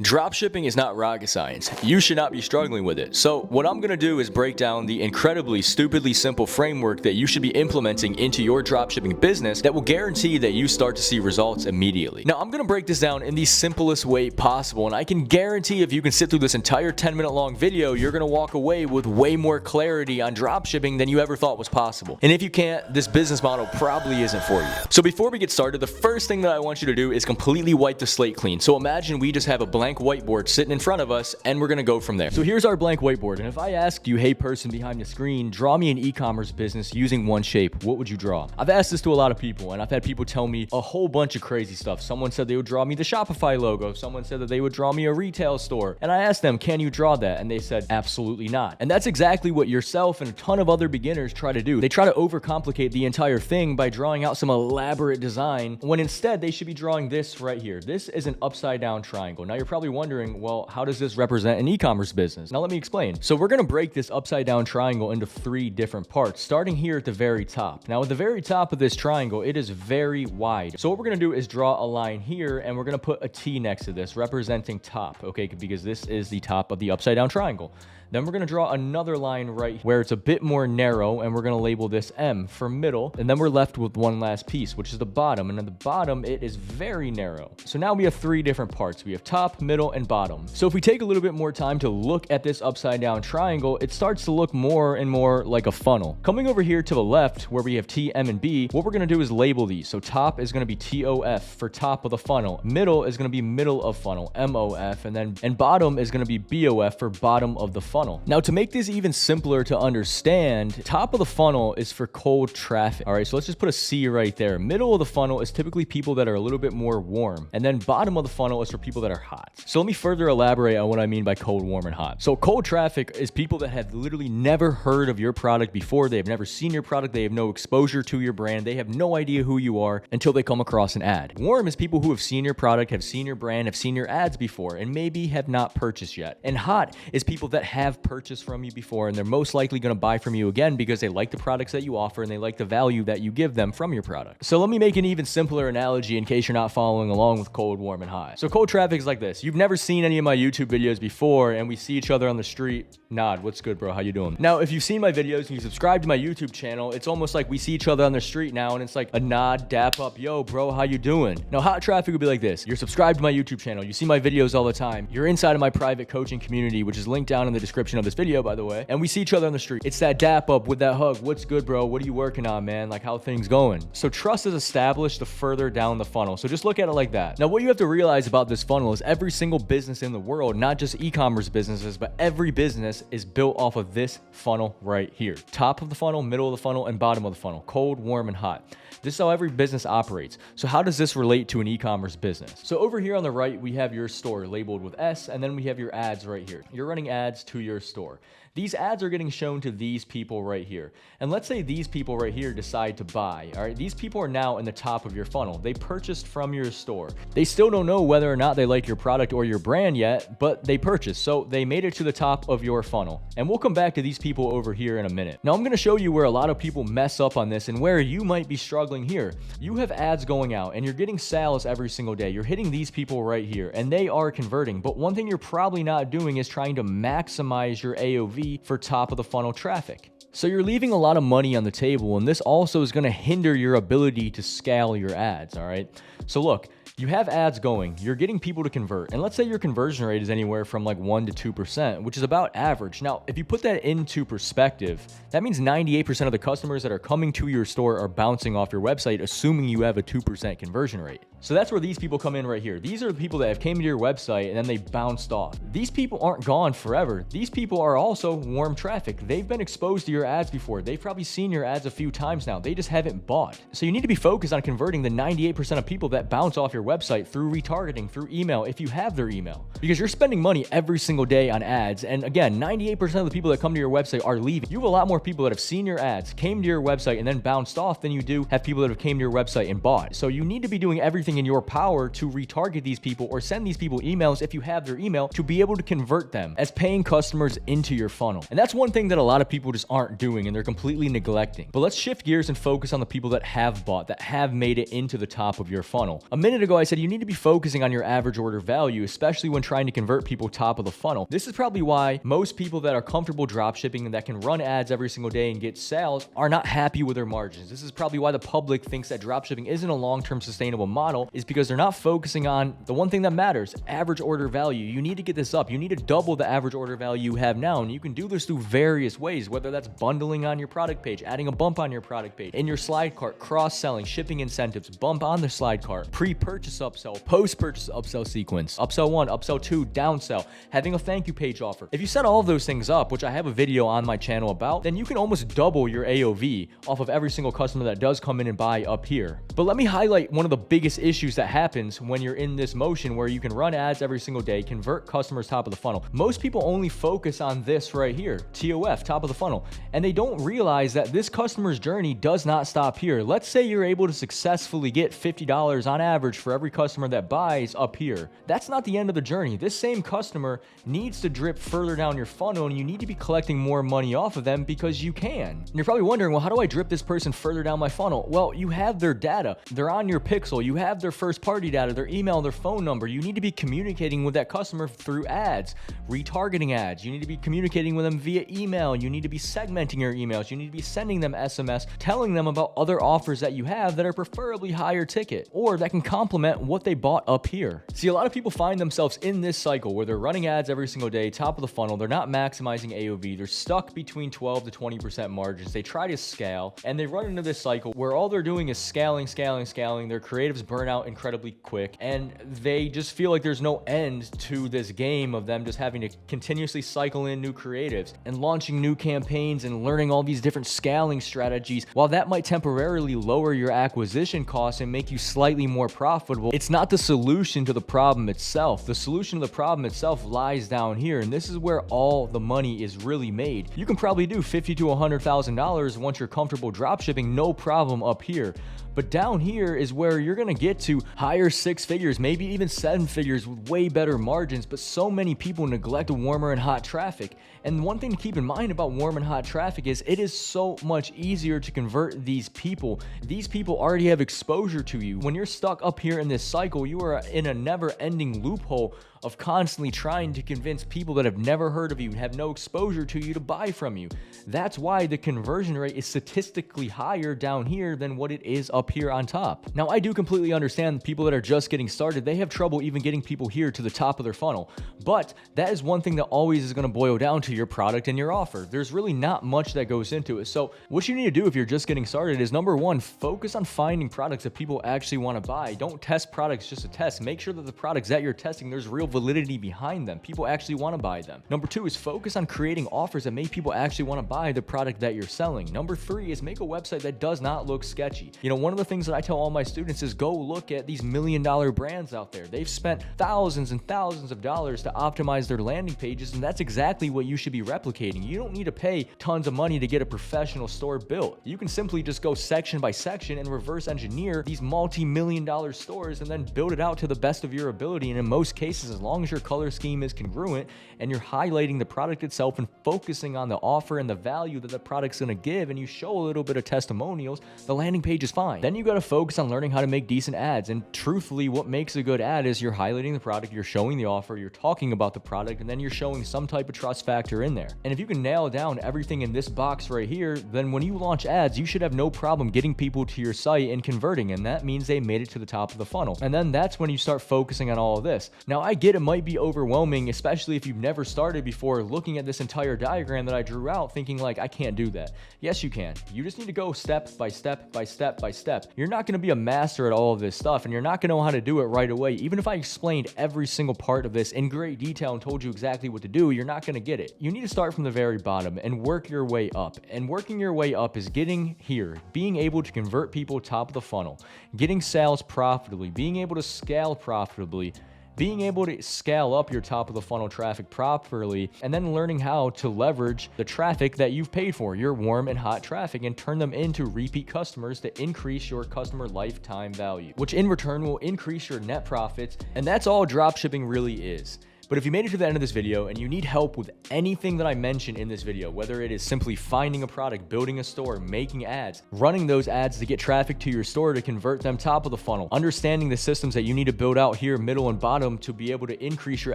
Dropshipping is not rocket science. You should not be struggling with it. So what I'm going to do is break down the incredibly stupidly simple framework that you should be implementing into your dropshipping business that will guarantee that you start to see results immediately. Now I'm going to break this down in the simplest way possible, and I can guarantee if you can sit through this entire 10-minute long video, you're going to walk away with way more clarity on dropshipping than you ever thought was possible. And if you can't, this business model probably isn't for you. So before we get started, the first thing that I want you to do is completely wipe the slate clean. So imagine we just have a blank whiteboard sitting in front of us, and we're gonna go from there. So here's our blank whiteboard, and if I asked you, hey person behind the screen, draw me an e-commerce business using one shape, what would you draw? I've asked this to a lot of people, and I've had people tell me a whole bunch of crazy stuff. Someone said they would draw me the Shopify logo. Someone said that they would draw me a retail store. And I asked them, can you draw that? And they said, absolutely not. And that's exactly what yourself and a ton of other beginners try to do. They try to overcomplicate the entire thing by drawing out some elaborate design, when instead they should be drawing this right here. This is an upside down triangle. Now you're probably wondering, well, how does this represent an e-commerce business? Now let me explain. So we're going to break this upside down triangle into 3 different parts, starting here at the very top. Now at the very top of this triangle, it is very wide. So what we're going to do is draw a line here, and we're going to put a T next to this representing top, okay? Because this is the top of the upside down triangle. Then we're going to draw another line right where it's a bit more narrow, and we're going to label this M for middle. And then we're left with one last piece, which is the bottom. And at the bottom, it is very narrow. So now we have 3 different parts. We have top, middle, and bottom. So if we take a little bit more time to look at this upside down triangle, it starts to look more and more like a funnel. Coming over here to the left where we have T, M, and B, what we're going to do is label these. So top is going to be TOF for top of the funnel. Middle is going to be middle of funnel, MOF, and bottom is going to be BOF for bottom of the funnel. Now, to make this even simpler to understand, top of the funnel is for cold traffic. All right, so let's just put a C right there. Middle of the funnel is typically people that are a little bit more warm. And then bottom of the funnel is for people that are hot. So let me further elaborate on what I mean by cold, warm, and hot. So cold traffic is people that have literally never heard of your product before. They have never seen your product. They have no exposure to your brand. They have no idea who you are until they come across an ad. Warm is people who have seen your product, have seen your brand, have seen your ads before, and maybe have not purchased yet. And hot is people that have purchased from you before, and they're most likely going to buy from you again because they like the products that you offer and they like the value that you give them from your product. So let me make an even simpler analogy in case you're not following along with cold, warm, and hot. So cold traffic is like this. You've never seen any of my YouTube videos before, and we see each other on the street. Nod, what's good, bro? How you doing? Now, if you've seen my videos and you subscribe to my YouTube channel, it's almost like we see each other on the street now, and it's like a nod, dap up, yo, bro, how you doing? Now, hot traffic would be like this. You're subscribed to my YouTube channel. You see my videos all the time. You're inside of my private coaching community, which is linked down in the description of this video, by the way, and we see each other on the street. It's that dap up with that hug. What's good, bro? What are you working on, man? Like, how things going? So trust is established the further down the funnel. So just look at it like that. Now, what you have to realize about this funnel is every single business in the world, not just e-commerce businesses, but every business is built off of this funnel right here. Top of the funnel, middle of the funnel, and bottom of the funnel. Cold, warm, and hot. This is how every business operates. So how does this relate to an e-commerce business? So over here on the right, we have your store labeled with S, and then we have your ads right here. You're running ads to your store. These ads are getting shown to these people right here. And let's say these people right here decide to buy, all right? These people are now in the top of your funnel. They purchased from your store. They still don't know whether or not they like your product or your brand yet, but they purchased. So they made it to the top of your funnel. And we'll come back to these people over here in a minute. Now I'm gonna show you where a lot of people mess up on this and where you might be struggling here. You have ads going out and you're getting sales every single day. You're hitting these people right here and they are converting. But one thing you're probably not doing is trying to maximize your AOV for top of the funnel traffic. So you're leaving a lot of money on the table, and this also is going to hinder your ability to scale your ads, all right? So look, you have ads going, you're getting people to convert, and let's say your conversion rate is anywhere from like 1 to 2%, which is about average. Now, if you put that into perspective, that means 98% of the customers that are coming to your store are bouncing off your website, assuming you have a 2% conversion rate. So that's where these people come in right here. These are the people that have came to your website and then they bounced off. These people aren't gone forever. These people are also warm traffic. They've been exposed to your ads before. They've probably seen your ads a few times now. They just haven't bought. So you need to be focused on converting the 98% of people that bounce off your website through retargeting, through email, if you have their email. Because you're spending money every single day on ads. And again, 98% of the people that come to your website are leaving. You have a lot more people that have seen your ads, came to your website, and then bounced off than you do have people that have came to your website and bought. So you need to be doing everything everything in your power to retarget these people or send these people emails if you have their email to be able to convert them as paying customers into your funnel. And that's one thing that a lot of people just aren't doing and they're completely neglecting. But let's shift gears and focus on the people that have bought, that have made it into the top of your funnel. A minute ago, I said you need to be focusing on your average order value, especially when trying to convert people top of the funnel. This is probably why most people that are comfortable dropshipping and that can run ads every single day and get sales are not happy with their margins. This is probably why the public thinks that dropshipping isn't a long-term sustainable model, is because they're not focusing on the one thing that matters, average order value. You need to get this up. You need to double the average order value you have now. And you can do this through various ways, whether that's bundling on your product page, adding a bump on your product page, in your slide cart, cross-selling, shipping incentives, bump on the slide cart, pre-purchase upsell, post-purchase upsell sequence, upsell 1, upsell 2, downsell, having a thank you page offer. If you set all of those things up, which I have a video on my channel about, then you can almost double your AOV off of every single customer that does come in and buy up here. But let me highlight one of the biggest issues that happens when you're in this motion where you can run ads every single day, convert customers top of the funnel. Most people only focus on this right here, TOF, top of the funnel, and they don't realize that this customer's journey does not stop here. Let's say you're able to successfully get $50 on average for every customer that buys up here. That's not the end of the journey. This same customer needs to drip further down your funnel, and you need to be collecting more money off of them because you can. And you're probably wondering, well, how do I drip this person further down my funnel? Well, you have their data. They're on your pixel. You have their first party data, their email, their phone number. You need to be communicating with that customer through ads, retargeting ads. You need to be communicating with them via email. You need to be segmenting your emails. You need to be sending them SMS, telling them about other offers that you have that are preferably higher ticket or that can complement what they bought up here. See, a lot of people find themselves in this cycle where they're running ads every single day, top of the funnel. They're not maximizing AOV. They're stuck between 12 to 20% margins. They try to scale and they run into this cycle where all they're doing is scaling. Their creatives burn out incredibly quick and they just feel like there's no end to this game of them just having to continuously cycle in new creatives and launching new campaigns and learning all these different scaling strategies. While that might temporarily lower your acquisition costs and make you slightly more profitable, it's not the solution to the problem itself. The solution to the problem itself lies down here, and this is where all the money is really made. You can probably do $50,000 to $100,000 once you're comfortable dropshipping, no problem up here. But down here is where you're going to get to higher six figures, maybe even seven figures with way better margins. But so many people neglect warmer and hot traffic. And one thing to keep in mind about warm and hot traffic is it is so much easier to convert these people. These people already have exposure to you. When you're stuck up here in this cycle, you are in a never-ending loophole of constantly trying to convince people that have never heard of you and have no exposure to you to buy from you. That's why the conversion rate is statistically higher down here than what it is up here on top. Now, I do completely understand people that are just getting started, they have trouble even getting people here to the top of their funnel. But that is one thing that always is going to boil down to your product and your offer. There's really not much that goes into it. So what you need to do if you're just getting started is, number one, focus on finding products that people actually want to buy. Don't test products just to test. Make sure that the products that you're testing, there's real validity behind them. People actually want to buy them. Number two is focus on creating offers that make people actually want to buy the product that you're selling. Number three is make a website that does not look sketchy. You know, one of the things that I tell all my students is go look at these $1 million brands out there. They've spent thousands and thousands of dollars to optimize their landing pages, and that's exactly what you should be replicating. You don't need to pay tons of money to get a professional store built. You can simply just go section by section and reverse engineer these multi-million-dollar stores and then build it out to the best of your ability. And in most cases, as long as your color scheme is congruent and you're highlighting the product itself and focusing on the offer and the value that the product's going to give, and you show a little bit of testimonials, the landing page is fine. Then you got to focus on learning how to make decent ads. And truthfully, what makes a good ad is you're highlighting the product, you're showing the offer, you're talking about the product, and then you're showing some type of trust factor in there. And if you can nail down everything in this box right here, then when you launch ads, you should have no problem getting people to your site and converting. And that means they made it to the top of the funnel. And then that's when you start focusing on all of this. Now, I get it might be overwhelming, especially if you've never started before, looking at this entire diagram that I drew out thinking like, I can't do that. Yes, you can. You just need to go step by step by step by step. You're not going to be a master at all of this stuff, and you're not going to know how to do it right away. Even if I explained every single part of this in great detail and told you exactly what to do, you're not going to get it. You need to start from the very bottom and work your way up. And working your way up is getting here, being able to convert people top of the funnel, getting sales profitably, being able to scale profitably, being able to scale up your top of the funnel traffic properly, and then learning how to leverage the traffic that you've paid for, your warm and hot traffic, and turn them into repeat customers to increase your customer lifetime value, which in return will increase your net profits. And that's all dropshipping really is. But if you made it to the end of this video and you need help with anything that I mentioned in this video, whether it is simply finding a product, building a store, making ads, running those ads to get traffic to your store to convert them top of the funnel, understanding the systems that you need to build out here, middle and bottom, to be able to increase your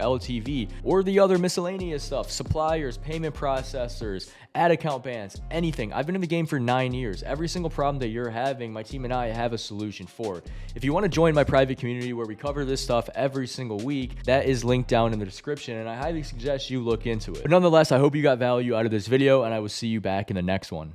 LTV, or the other miscellaneous stuff, suppliers, payment processors, ad account bans, anything. I've been in the game for 9 years. Every single problem that you're having, my team and I have a solution for. If you want to join my private community where we cover this stuff every single week, that is linked down in the description, and I highly suggest you look into it. But nonetheless, I hope you got value out of this video, and I will see you back in the next one.